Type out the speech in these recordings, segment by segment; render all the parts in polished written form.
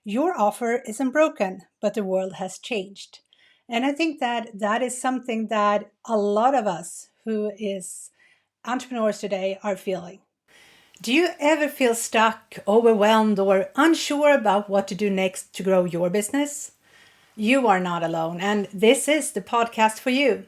Your offer isn't broken, but the world has changed. And I think that that is something that a lot of us who is entrepreneurs today are feeling. Do you ever feel stuck, overwhelmed, or unsure about what to do next to grow your business? You are not alone, and this is the podcast for you.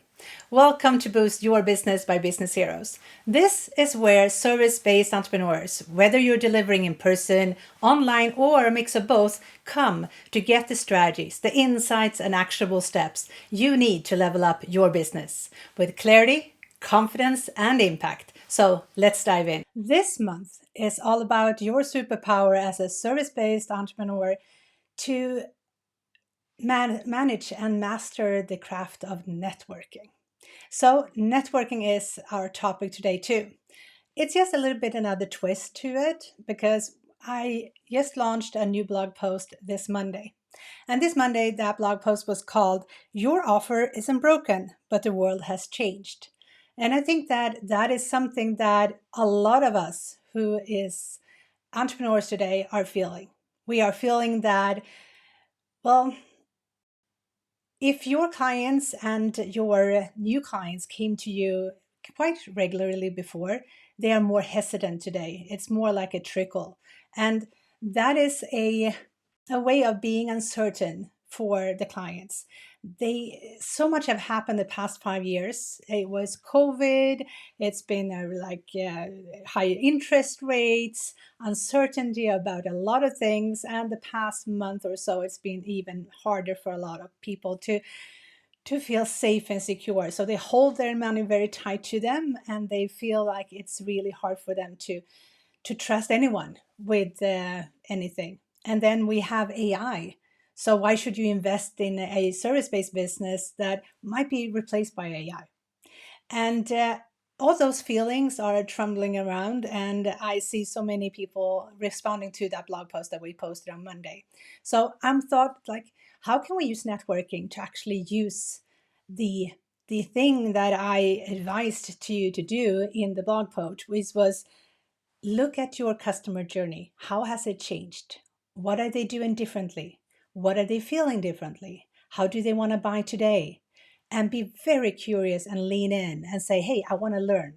Welcome to Boost Your Business by Business Heroes. This is where service based entrepreneurs, whether you're delivering in person, online, or a mix of both, come to get the strategies, the insights, and actionable steps you need to level up your business with clarity, confidence, and impact. So let's dive in. This month is all about your superpower as a service based entrepreneur to manage and master the craft of networking. So, networking is our topic today, too. It's just a little bit another twist to it because I just launched a new blog post this Monday. And this Monday, that blog post was called Your Offer Isn't Broken, but the World Has Changed. And I think that that is something that a lot of us who is entrepreneurs today are feeling. We are feeling that, well, if your clients and your new clients came to you quite regularly before, they are more hesitant today. It's more like a trickle. And that is a way of being uncertain for the clients. They so much have happened the past 5 years. It was COVID. It's been higher interest rates, uncertainty about a lot of things, and the past month or so, it's been even harder for a lot of people to feel safe and secure. So they hold their money very tight to them, and they feel like it's really hard for them to trust anyone with anything. And then we have AI. So why should you invest in a service-based business that might be replaced by AI? And all those feelings are trundling around, and I see so many people responding to that blog post that we posted on Monday. So I'm thought like, how can we use networking to actually use the the thing that I advised to you to do in the blog post, which was look at your customer journey. How has it changed? What are they doing differently? What are they feeling differently? How do they want to buy today? And be very curious and lean in and say, hey, I want to learn.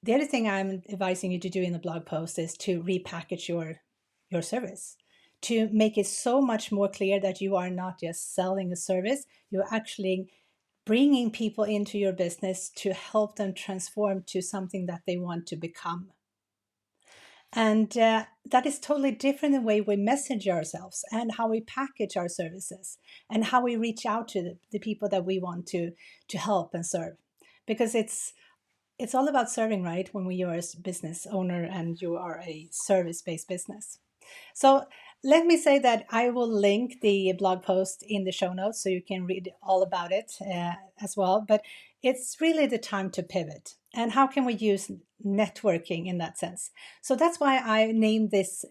The other thing I'm advising you to do in the blog post is to repackage your service, to make it so much more clear that you are not just selling a service, you're actually bringing people into your business to help them transform to something that they want to become. And that is totally different the way we message ourselves and how we package our services and how we reach out to the people that we want to help and serve. Because it's all about serving, right? When we are a business owner and you are a service-based business. So let me say that I will link the blog post in the show notes so you can read all about it as well. But it's really the time to pivot. And how can we use networking in that sense? So that's why I named this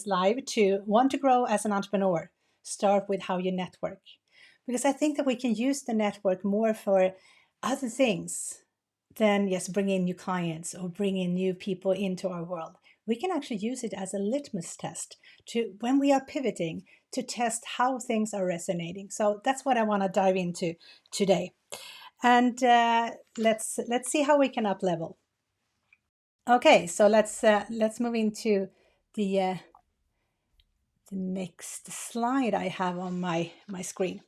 live to want to grow as an entrepreneur. Start with how you network, because I think that we can use the network more for other things than just bringing new clients or bringing new people into our world. We can actually use it as a litmus test to when we are pivoting to test how things are resonating. So that's what I want to dive into today. And let's see how we can up level. Okay, so let's move into the next slide I have on my screen.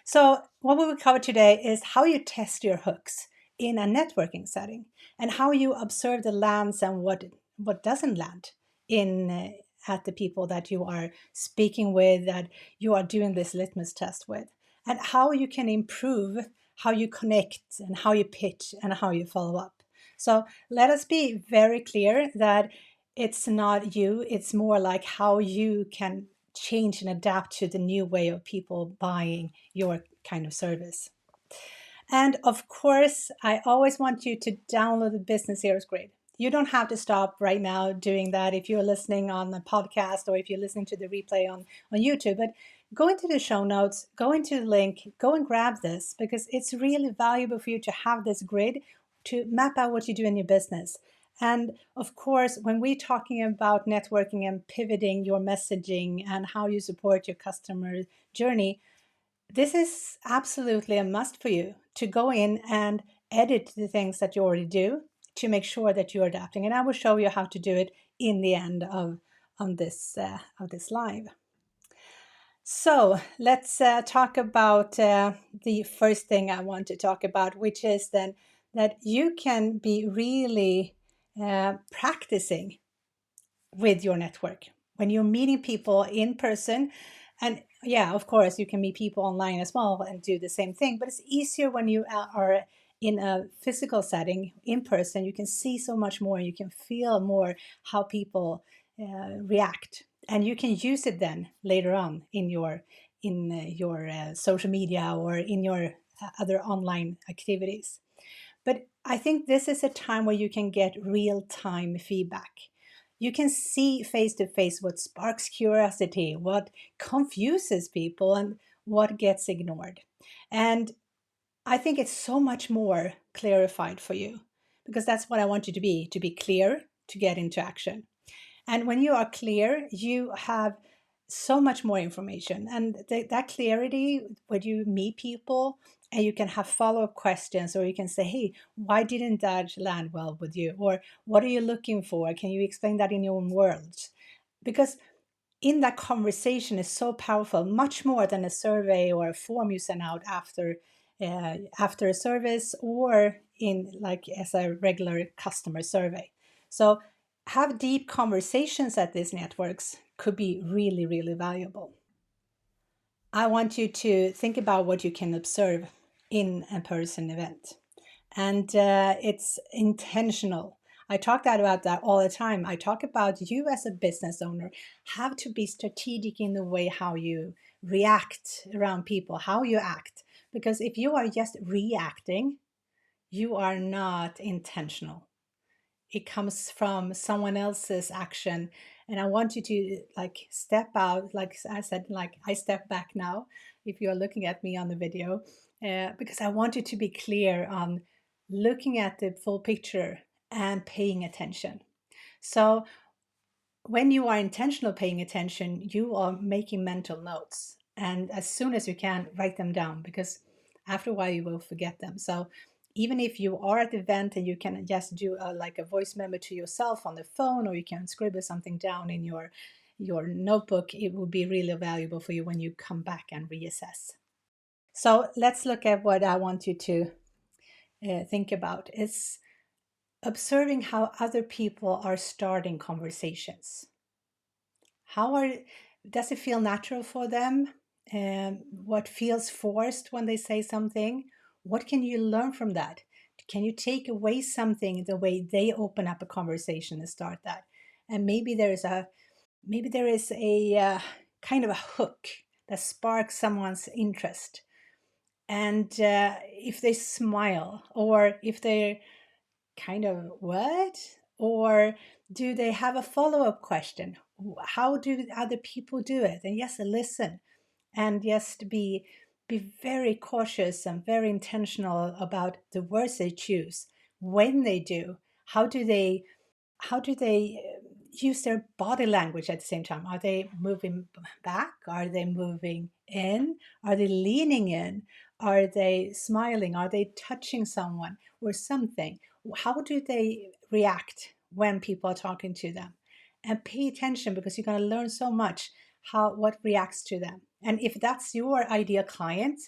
So what we will cover today is how you test your hooks in a networking setting and how you observe the lands and what doesn't land in at the people that you are speaking with, that you are doing this litmus test with, and how you can improve how you connect and how you pitch and how you follow up. So let us be very clear that it's not you, it's more like how you can change and adapt to the new way of people buying your kind of service. And of course, I always want you to download the Business Heroes Grid. You don't have to stop right now doing that if you're listening on the podcast or if you're listening to the replay on YouTube. But go into the show notes, go into the link, go and grab this, because it's really valuable for you to have this grid to map out what you do in your business And of course, when we're talking about networking and pivoting your messaging and how you support your customer journey, this is absolutely a must for you to go in and edit the things that you already do to make sure that you're adapting. And I will show you how to do it in the end of this live. So let's talk about the first thing I want to talk about, which is then that you can be really practicing with your network when you're meeting people in person. And yeah, of course, you can meet people online as well and do the same thing, but it's easier when you are in a physical setting in person. You can see so much more, you can feel more how people react, and you can use it then later on in your social media or in your other online activities. But I think this is a time where you can get real time feedback. You can see face to face what sparks curiosity, what confuses people, and what gets ignored. And I think it's so much more clarified for you, because that's what I want you to be clear, to get into action. And when you are clear, you have so much more information. And that clarity, when you meet people and you can have follow up questions, or you can say, hey, why didn't that land well with you? Or what are you looking for? Can you explain that in your own words? Because in that conversation is so powerful, much more than a survey or a form you send out after a service, or in like as a regular customer survey. So have deep conversations at these networks could be really, really valuable. I want you to think about what you can observe in a person event. And it's intentional. I talk about that all the time. I talk about you as a business owner have to be strategic in the way how you react around people, how you act. Because if you are just reacting, you are not intentional. It comes from someone else's action. And I want you to like step out, like I said, like I step back now if you're looking at me on the video, because I want you to be clear on looking at the full picture and paying attention. So when you are intentional paying attention, you are making mental notes, and as soon as you can, write them down, because after a while you will forget them. So even if you are at the event and you can just do like a voice memo to yourself on the phone, or you can scribble something down in your notebook, it will be really valuable for you when you come back and reassess. So let's look at what I want you to think about. It's observing how other people are starting conversations. How are does it feel natural for them? What feels forced when they say something? What can you learn from that? Can you take away something the way they open up a conversation and start that? And maybe there is a kind of a hook that sparks someone's interest. And if they smile, or if they're kind of what, or do they have a follow-up question? How do other people do it? And yes, listen, and just be very cautious and very intentional about the words they choose when they do. How do they use their body language at the same time? Are they moving back? Are they moving in? Are they leaning in? Are they smiling? Are they touching someone or something? How do they react when people are talking to them? And pay attention, because you're going to learn so much what reacts to them. And if that's your ideal client,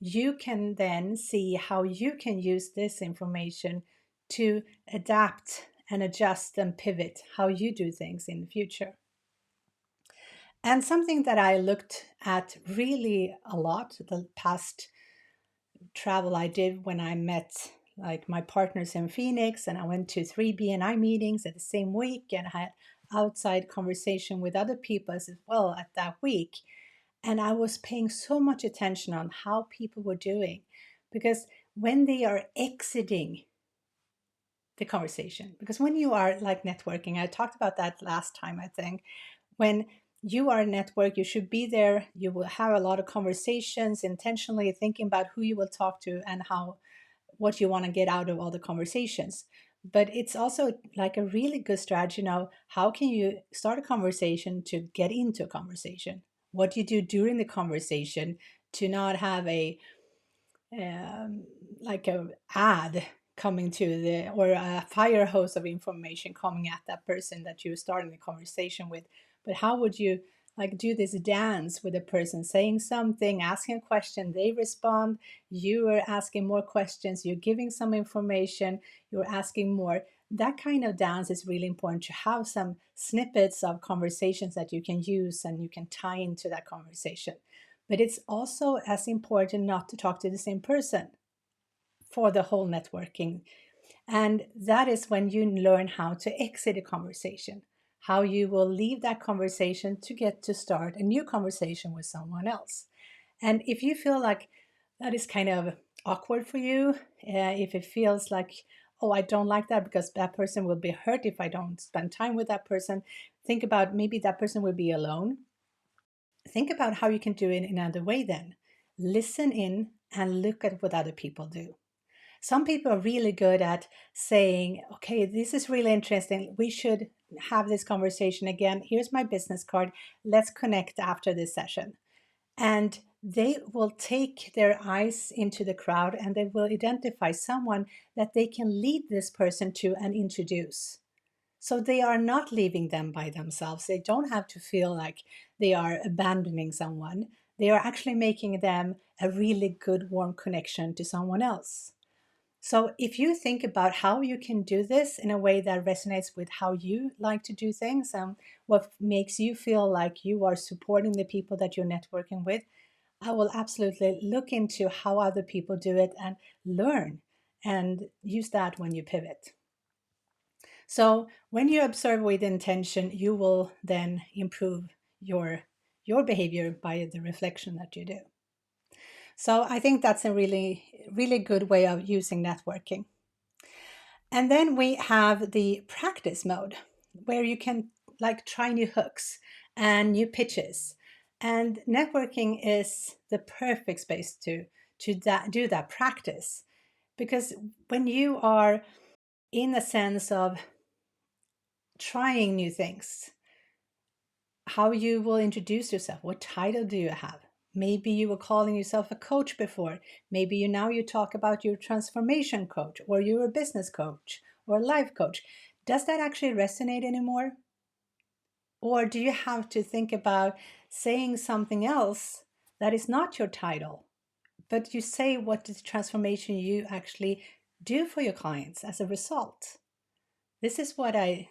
you can then see how you can use this information to adapt and adjust and pivot how you do things in the future. And something that I looked at really a lot the past travel I did when I met like my partners in Phoenix, and I went to 3 BNI meetings at the same week, and had outside conversation with other people as well at that week. And I was paying so much attention on how people were doing, because when they are exiting the conversation, because when you are like networking, I talked about that last time, I think, when you are a network, you should be there, you will have a lot of conversations, intentionally thinking about who you will talk to and what you want to get out of all the conversations. But it's also like a really good strategy now. How can you start a conversation to get into a conversation? What do you do during the conversation to not have a um, like a ad coming to the, or a fire hose of information coming at that person that you're starting the conversation with? But how would you like do this dance with a person saying something, asking a question, they respond, you are asking more questions, you're giving some information, you're asking more? That kind of dance is really important, to have some snippets of conversations that you can use and you can tie into that conversation. But it's also as important not to talk to the same person for the whole networking. And that is when you learn how to exit a conversation, how you will leave that conversation to get to start a new conversation with someone else. And if you feel like that is kind of awkward for you, if it feels like, oh, I don't like that because that person will be hurt if I don't spend time with that person, think about maybe that person will be alone. Think about how you can do it in another way then. Listen in and look at what other people do. Some people are really good at saying, okay, this is really interesting. We should have this conversation again. Here's my business card. Let's connect after this session. And they will take their eyes into the crowd and they will identify someone that they can lead this person to and introduce. So they are not leaving them by themselves. They don't have to feel like they are abandoning someone. They are actually making them a really good, warm connection to someone else. So if you think about how you can do this in a way that resonates with how you like to do things and what makes you feel like you are supporting the people that you're networking with, I will absolutely look into how other people do it and learn and use that when you pivot. So when you observe with intention, you will then improve your behavior by the reflection that you do. So I think that's a really, really good way of using networking. And then we have the practice mode where you can like try new hooks and new pitches. And networking is the perfect space to do that practice. Because when you are in a sense of trying new things, how you will introduce yourself, what title do you have? Maybe you were calling yourself a coach before. Maybe you talk about your transformation coach, or you're a business coach or a life coach. Does that actually resonate anymore? Or do you have to think about saying something else that is not your title, but you say what is the transformation you actually do for your clients as a result? This is what I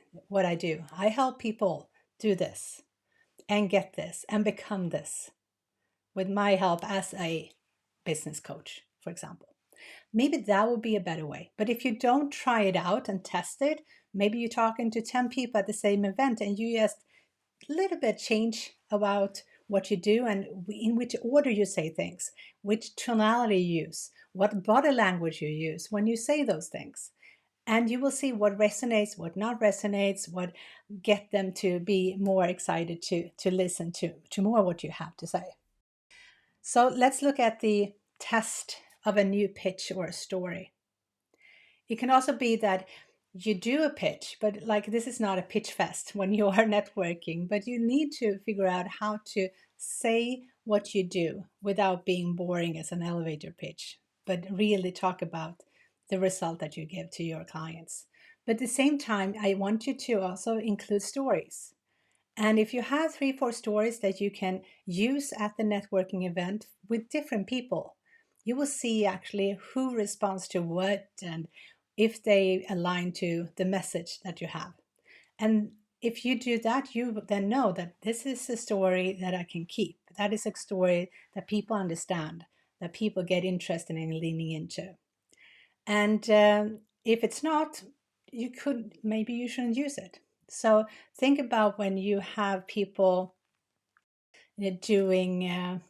do. I help people do this and get this and become this with my help as a business coach, for example. Maybe that would be a better way. But if you don't try it out and test it, maybe you're talking to 10 people at the same event and you just a little bit change about what you do and in which order you say things, which tonality you use, what body language you use when you say those things. And you will see what resonates, what not resonates, what get them to be more excited to listen to more what you have to say. So let's look at the test of a new pitch or a story. It can also be that you do a pitch, but like this is not a pitch fest when you are networking, but you need to figure out how to say what you do without being boring as an elevator pitch, but really talk about the result that you give to your clients. But at the same time, I want you to also include stories. And if you have 3, 4 stories that you can use at the networking event with different people, you will see actually who responds to what and if they align to the message that you have. And if you do that, you then know that this is a story that I can keep. That is a story that people understand, that people get interested in leaning into. And if it's not, maybe you shouldn't use it. So think about when you have people doing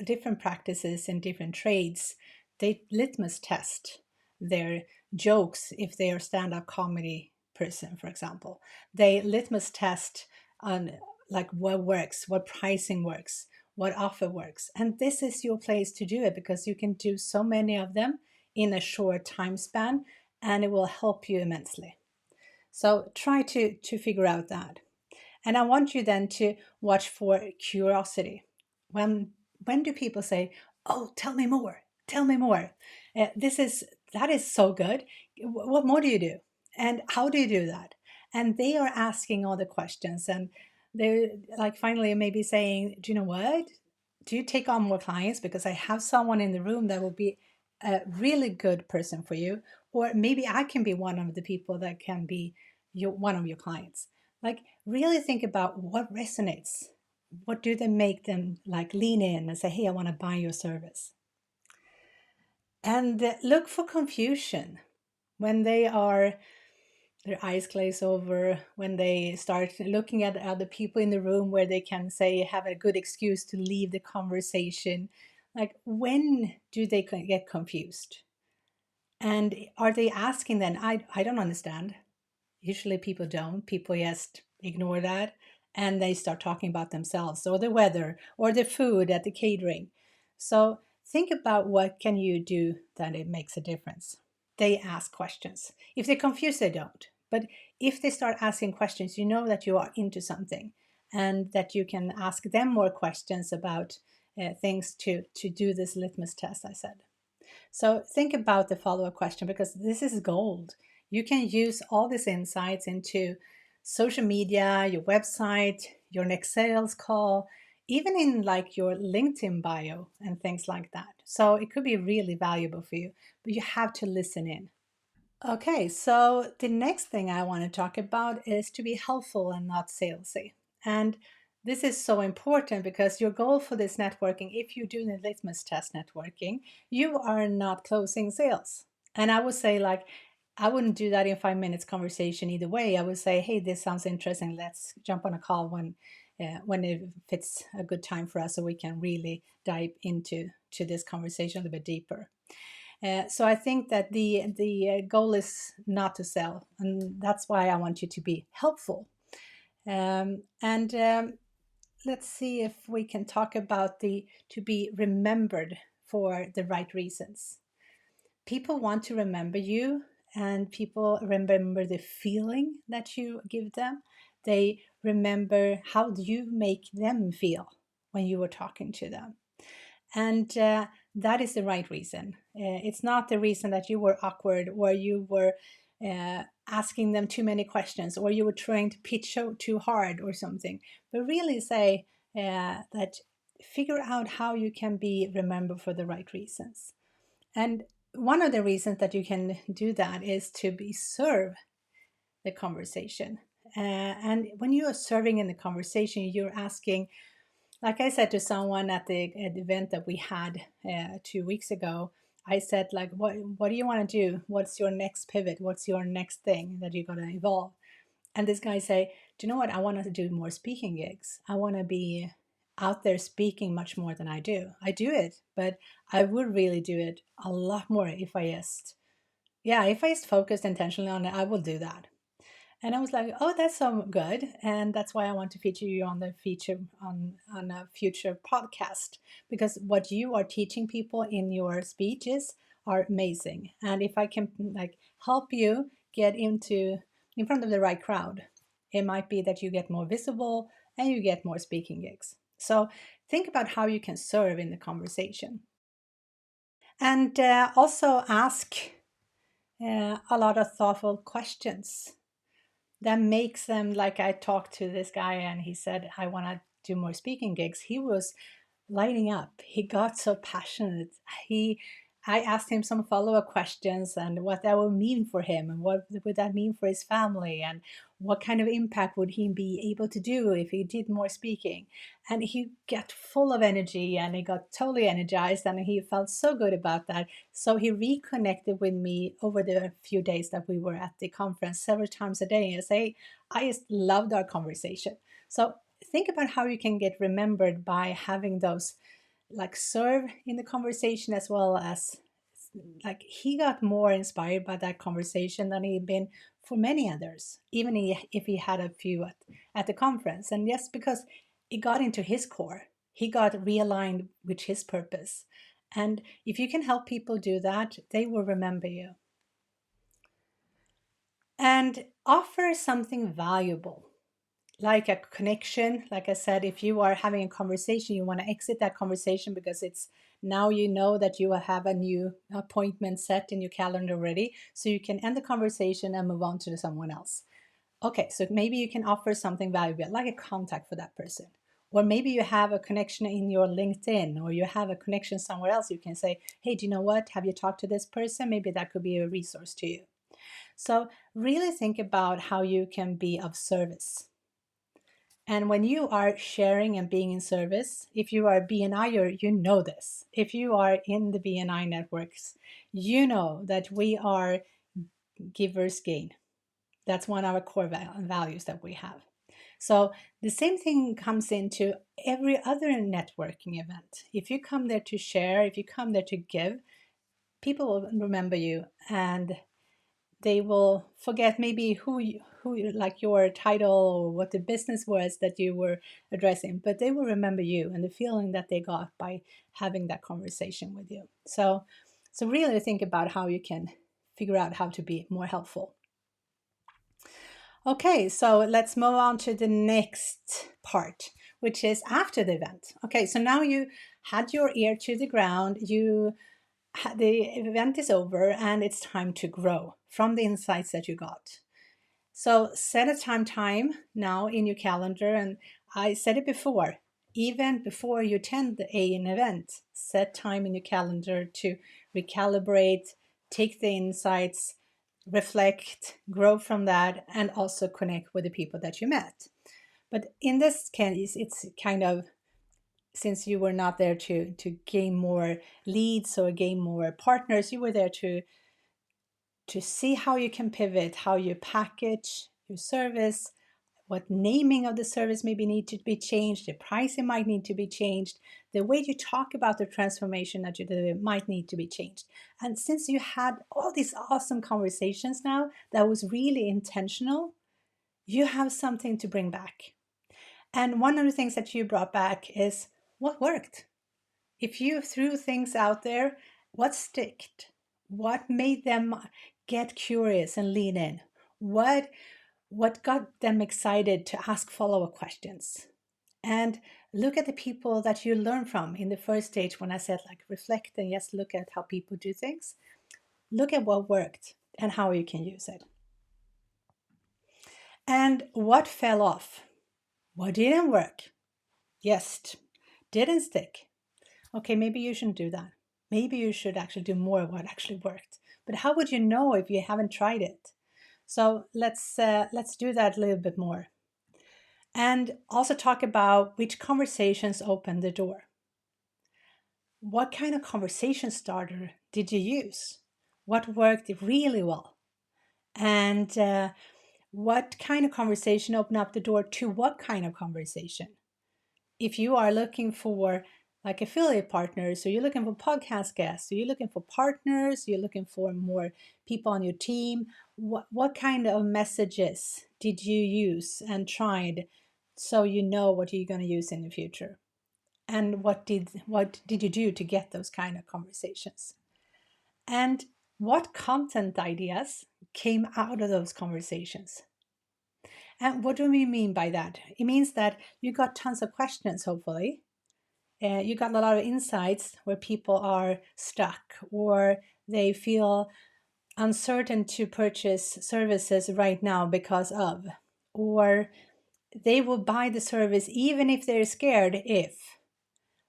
different practices in different trades, they litmus test their jokes if they are stand-up comedy person, for example. They litmus test on like what works, what pricing works, what offer works. And this is your place to do it because you can do so many of them in a short time span and it will help you immensely. So try to figure out that. And I want you then to watch for curiosity. When do people say, "Oh, tell me more, tell me more"? That is so good. What more do you do, and how do you do that? And they are asking all the questions, and they're like finally maybe saying, "Do you know what? Do you take on more clients? Because I have someone in the room that will be a really good person for you, or maybe I can be one of the people that can be one of your clients." Like really think about what resonates. What do they make them like lean in and say, "Hey, I want to buy your service." And look for confusion when they are their eyes glaze over, when they start looking at other people in the room where they can say have a good excuse to leave the conversation. Like when do they get confused? And are they asking then, I don't understand. Usually people don't. People just ignore that and they start talking about themselves or the weather or the food at the catering. So think about what can you do that it makes a difference. They ask questions. If they're confused, they don't. But if they start asking questions, you know that you are into something and that you can ask them more questions about things to do this litmus test I said. So think about the follow-up question because this is gold. You can use all these insights into social media, your website, your next sales call, even in like your LinkedIn bio and things like that. So it could be really valuable for you, but you have to listen in. Okay, so the next thing I want to talk about is to be helpful and not salesy. And this is so important because your goal for this networking, if you do the litmus test networking, you are not closing sales. And I would say, like, I wouldn't do that in 5 minutes conversation either way. I would say, hey, this sounds interesting. Let's jump on a call when it fits a good time for us so we can really dive into this conversation a little bit deeper. So I think that the goal is not to sell, and that's why I want you to be helpful. And let's see if we can talk about the to be remembered for the right reasons. People want to remember you, and people remember the feeling that you give them. They remember how you make them feel when you were talking to them. And that is the right reason. It's not the reason that you were awkward or you were asking them too many questions or you were trying to pitch too hard or something. But really say that figure out how you can be remembered for the right reasons. And one of the reasons that you can do that is to be serve the conversation. And when you are serving in the conversation, you're asking, like I said to someone at the event that we had 2 weeks ago, I said, like, what do you want to do? What's your next pivot? What's your next thing that you're going to evolve? And this guy say, do you know what? I want to do more speaking gigs. I want to be out there speaking much more than I do. I do it, but I would really do it a lot more if I just, yeah, if I just focused intentionally on it, I will do that. And I was like, oh, that's so good. And that's why I want to feature you on the feature on a future podcast, because what you are teaching people in your speeches are amazing. And if I can like help you get in front of the right crowd, it might be that you get more visible and you get more speaking gigs. So think about how you can serve in the conversation. And also ask a lot of thoughtful questions that makes them, like I talked to this guy and he said, I want to do more speaking gigs. He was lighting up. He got so passionate. He I asked him some follow-up questions and what that would mean for him and what would that mean for his family and what kind of impact would he be able to do if he did more speaking. And he got full of energy and he got totally energized and he felt so good about that. So he reconnected with me over the few days that we were at the conference several times a day and say, I just loved our conversation. So think about how you can get remembered by having those like serve in the conversation as well as like he got more inspired by that conversation than he'd been for many others, even if he had a few at the conference. And yes, because it got into his core, he got realigned with his purpose. And if you can help people do that, they will remember you. and offer something valuable, like a connection. Like I said, if you are having a conversation, you want to exit that conversation because it's now you know that you will have a new appointment set in your calendar already, so you can end the conversation and move on to someone else. Okay, so maybe you can offer something valuable, like a contact for that person. Or maybe you have a connection in your LinkedIn, or you have a connection somewhere else. You can say, hey, do you know what? Have you talked to this person? Maybe that could be a resource to you. So really think about how you can be of service. And when you are sharing and being in service, if you are a BNIer, you know this. If you are in the BNI networks, you know that we are givers gain. That's one of our core values that we have. So the same thing comes into every other networking event. If you come there to share, if you come there to give, people will remember you, and they will forget maybe like your title or what the business was that you were addressing, but they will remember you and the feeling that they got by having that conversation with you. So really think about how you can figure out how to be more helpful. Okay, so let's move on to the next part, which is after the event. Okay, so now you had your ear to the ground, the event is over, and it's time to grow from the insights that you got. So set a time now in your calendar, and I said it before, even before you attend an event, set time in your calendar to recalibrate, take the insights, reflect, grow from that, and also connect with the people that you met. But in this case, it's kind of, since you were not there to gain more leads or gain more partners, you were there to see how you can pivot, how you package your service, what naming of the service maybe need to be changed, the pricing might need to be changed, the way you talk about the transformation that you do might need to be changed. And since you had all these awesome conversations now that was really intentional, you have something to bring back. And one of the things that you brought back is what worked. If you threw things out there, what sticked? What made them get curious and lean in? What got them excited to ask follow-up questions? And look at the people that you learn from in the first stage when I said like reflect and just look at how people do things. Look at what worked and how you can use it. And what fell off? What didn't work? Yes, didn't stick. Okay, maybe you shouldn't do that. Maybe you should actually do more of what actually worked. But how would you know if you haven't tried it? So let's do that a little bit more. And also talk about which conversations open the door. What kind of conversation starter did you use? What worked really well? And what kind of conversation opened up the door to what kind of conversation? If you are looking for like affiliate partners, so you're looking for podcast guests, so you're looking for partners, you're looking for more people on your team, what kind of messages did you use and tried so you know what you're going to use in the future? And what did you do to get those kind of conversations? And what content ideas came out of those conversations? And what do we mean by that? It means that you got tons of questions, hopefully. You got a lot of insights where people are stuck or they feel uncertain to purchase services right now because of, or they will buy the service even if they're scared if.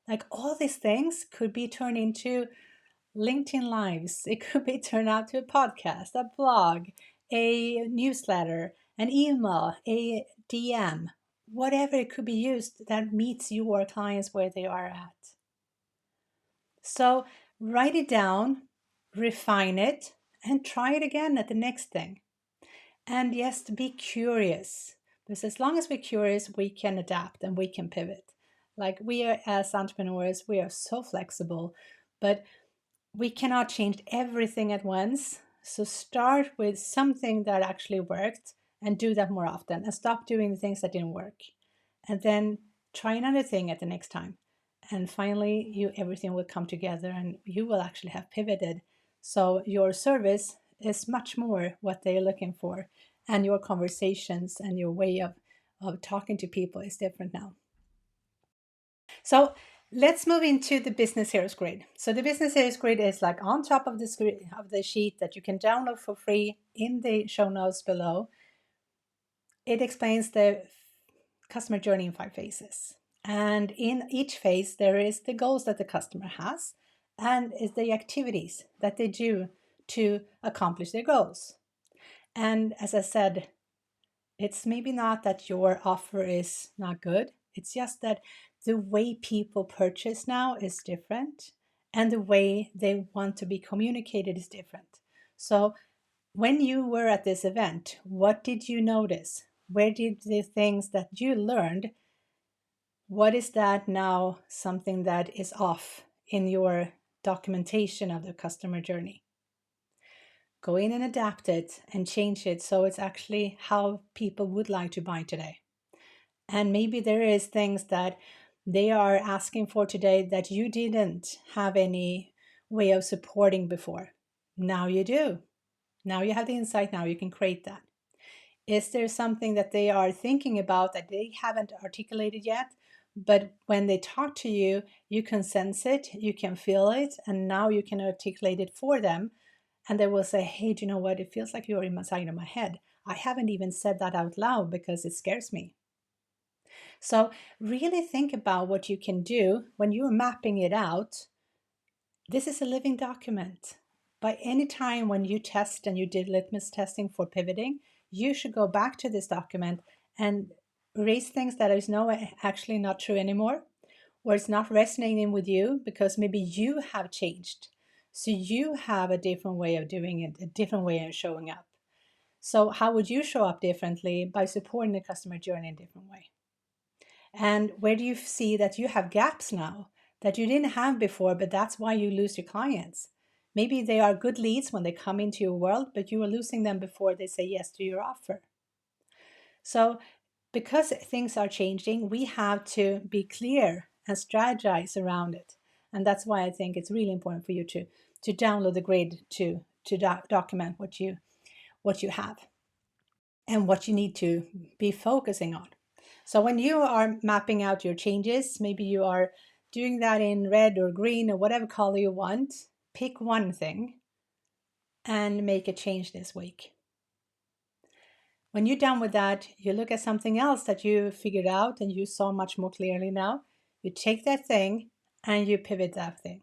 Like all these things could be turned into LinkedIn Lives. It could be turned out to a podcast, a blog, a newsletter, an email, a DM, whatever it could be used that meets your clients where they are at. So write it down, refine it, and try it again at the next thing. And yes, be curious, because as long as we're curious, we can adapt and we can pivot. Like we are as entrepreneurs, we are so flexible, but we cannot change everything at once. So start with something that actually worked and do that more often and stop doing the things that didn't work. And then try another thing at the next time. And finally, everything will come together and you will actually have pivoted. So your service is much more what they're looking for. And your conversations and your way of talking to people is different now. So let's move into the business heroes grid. So the business heroes grid is like on top of the screen of the sheet that you can download for free in the show notes below. It explains the customer journey in 5 phases. And in each phase, there is the goals that the customer has and is the activities that they do to accomplish their goals. And as I said, it's maybe not that your offer is not good. It's just that the way people purchase now is different and the way they want to be communicated is different. So when you were at this event, what did you notice? Where did the things that you learned, what is that now something that is off in your documentation of the customer journey? Go in and adapt it and change it so it's actually how people would like to buy today. And maybe there is things that they are asking for today that you didn't have any way of supporting before. Now you do. Now you have the insight, now you can create that. Is there something that they are thinking about that they haven't articulated yet? But when they talk to you, you can sense it, you can feel it, and now you can articulate it for them. And they will say, hey, do you know what? It feels like you're inside of my head. I haven't even said that out loud because it scares me. So really think about what you can do when you're mapping it out. This is a living document. By any time when you test and you did litmus testing for pivoting, you should go back to this document and erase things that is actually not true anymore, or it's not resonating with you because maybe you have changed. So you have a different way of doing it, a different way of showing up. So how would you show up differently? By supporting the customer journey in a different way. And where do you see that you have gaps now that you didn't have before, but that's why you lose your clients? Maybe they are good leads when they come into your world, but you are losing them before they say yes to your offer. So because things are changing, we have to be clear and strategize around it. And that's why I think it's really important for you to download the grid to document what you have and what you need to be focusing on. So when you are mapping out your changes, maybe you are doing that in red or green or whatever color you want, pick one thing and make a change this week. When you're done with that, you look at something else that you figured out and you saw much more clearly now. You take that thing and you pivot that thing.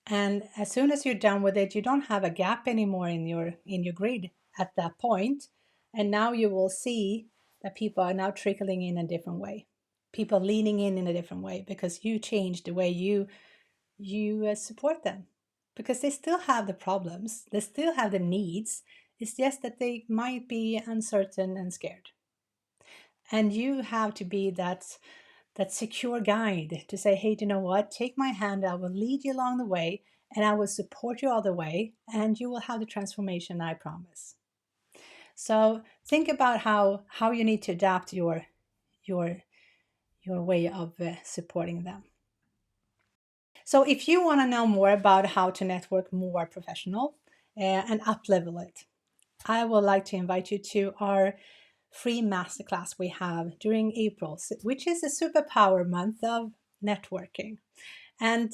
And as soon as you're done with it, you don't have a gap anymore in your grid at that point. And now you will see that people are now trickling in a different way. People leaning in a different way because you changed the way you support them. Because they still have the problems, they still have the needs. It's just that they might be uncertain and scared. And you have to be that secure guide to say, hey, do you know what? Take my hand, I will lead you along the way, and I will support you all the way, and you will have the transformation I promise. So think about how you need to adapt your way of supporting them. So if you want to know more about how to network more professional and up level it, I would like to invite you to our free masterclass we have during April, which is a superpower month of networking. And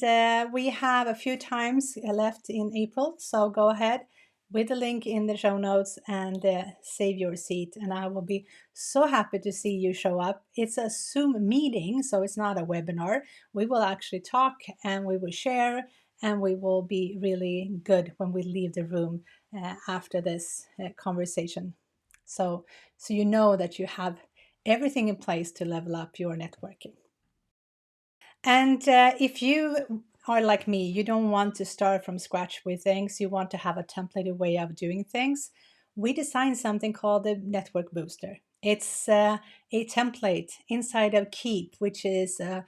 we have a few times left in April, so go ahead with the link in the show notes and save your seat. And I will be so happy to see you show up. It's a Zoom meeting, so it's not a webinar. We will actually talk and we will share, and we will be really good when we leave the room after this conversation. So you know that you have everything in place to level up your networking. And if you are like me, you don't want to start from scratch with things, you want to have a templated way of doing things, we designed something called the Network Booster. It's a template inside of Keep, which is a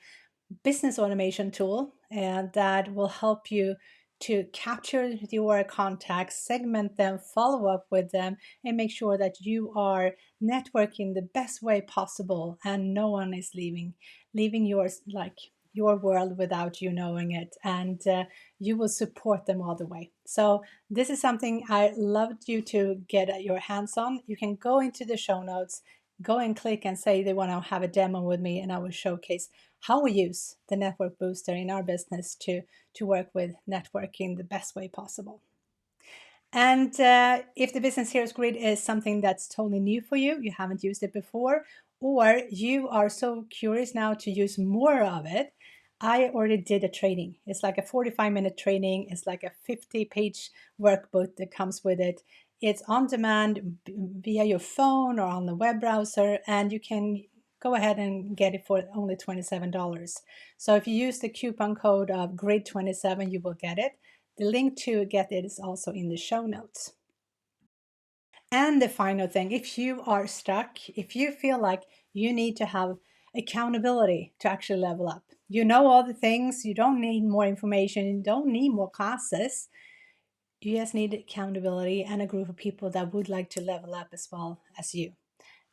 business automation tool that will help you to capture your contacts, segment them, follow up with them, and make sure that you are networking the best way possible and no one is leaving yours like your world without you knowing it, and you will support them all the way. So this is something I loved you to get your hands on. You can go into the show notes, go and click and say they want to have a demo with me, and I will showcase how we use the network booster in our business to work with networking the best way possible. And if the Business Heroes Grid is something that's totally new for you, you haven't used it before, or you are so curious now to use more of it, I already did a training. It's like a 45-minute training. It's like a 50-page workbook that comes with it. It's on demand via your phone or on the web browser, and you can go ahead and get it for only $27. So if you use the coupon code of GRID27, you will get it. The link to get it is also in the show notes. And the final thing, if you are stuck, if you feel like you need to have accountability to actually level up, you know all the things, you don't need more information, you don't need more classes, you just need accountability and a group of people that would like to level up as well as you.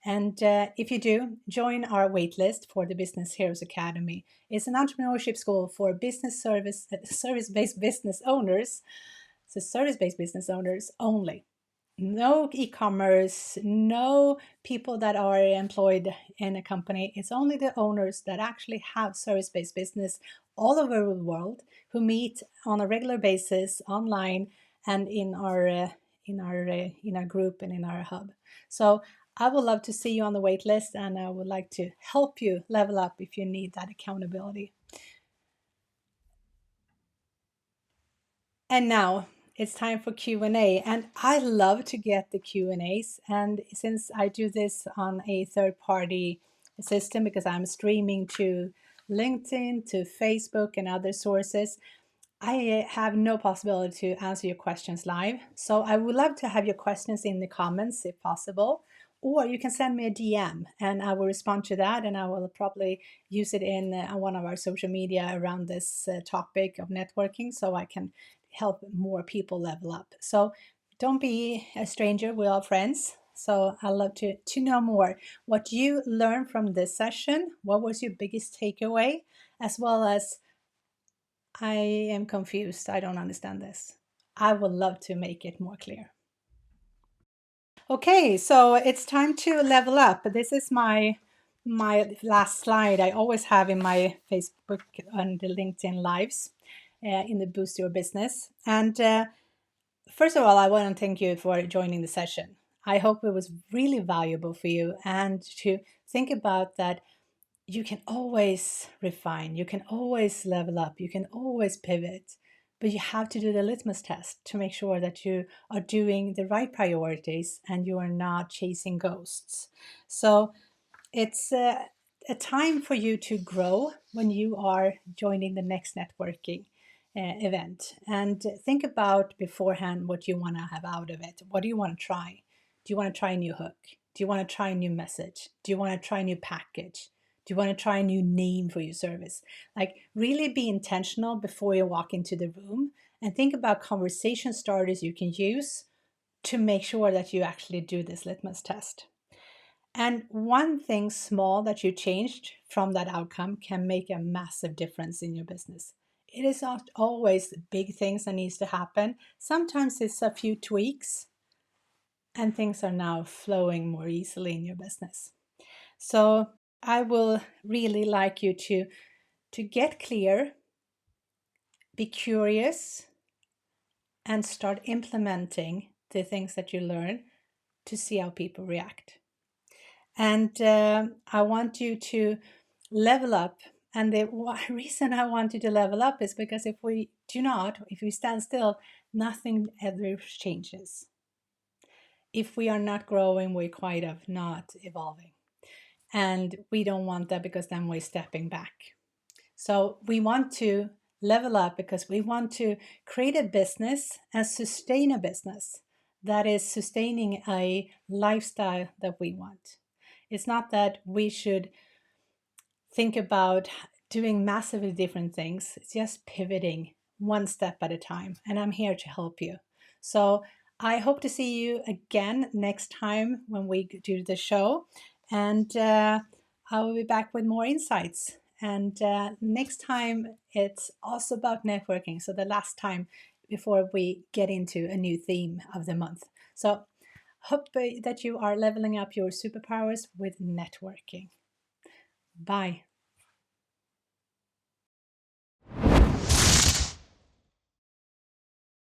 And if you do, join our waitlist for the Business Heroes Academy. It's an entrepreneurship school for service-based business owners. So service-based business owners only. No e-commerce, no people that are employed in a company. It's only the owners that actually have service-based business all over the world who meet on a regular basis online and in our group and in our hub. So I would love to see you on the wait list, and I would like to help you level up if you need that accountability. And now it's time for Q&A, and I love to get the Q&As. And since I do this on a third-party system because I'm streaming to LinkedIn, to Facebook, and other sources, I have no possibility to answer your questions live. So I would love to have your questions in the comments if possible, or you can send me a DM and I will respond to that, and I will probably use it in one of our social media around this topic of networking so I can help more people level up. So don't be a stranger, we're all friends. So I'd love to know more what you learned from this session. What was your biggest takeaway? As well as, I am confused, I don't understand this. I would love to make it more clear. Okay, so it's time to level up. This is my last slide I always have in my Facebook and the LinkedIn lives in the Boost Your Business. And first of all, I want to thank you for joining the session. I hope it was really valuable for you, and to think about that you can always refine, you can always level up, you can always pivot, but you have to do the litmus test to make sure that you are doing the right priorities and you are not chasing ghosts. So it's a time for you to grow when you are joining the next networking event, and think about beforehand what you want to have out of it. What do you want to try? Do you want to try a new hook? Do you want to try a new message? Do you want to try a new package? Do you want to try a new name for your service? Like, really be intentional before you walk into the room, and think about conversation starters you can use to make sure that you actually do this litmus test. And one thing small that you changed from that outcome can make a massive difference in your business. It is not always big things that needs to happen. Sometimes it's a few tweaks and things are now flowing more easily in your business. So I will really like you to get clear, be curious, and start implementing the things that you learn to see how people react. And I want you to level up. And the reason I want you to level up is because if we stand still, nothing ever changes. If we are not growing, we're quite of not evolving. And we don't want that, because then we're stepping back. So we want to level up because we want to create a business and sustain a business that is sustaining a lifestyle that we want. It's not that we should think about doing massively different things. It's just pivoting one step at a time. And I'm here to help you. So I hope to see you again next time when we do the show. And I will be back with more insights And next time it's also about networking. So the last time before we get into a new theme of the month. So hope that you are leveling up your superpowers with networking. Bye.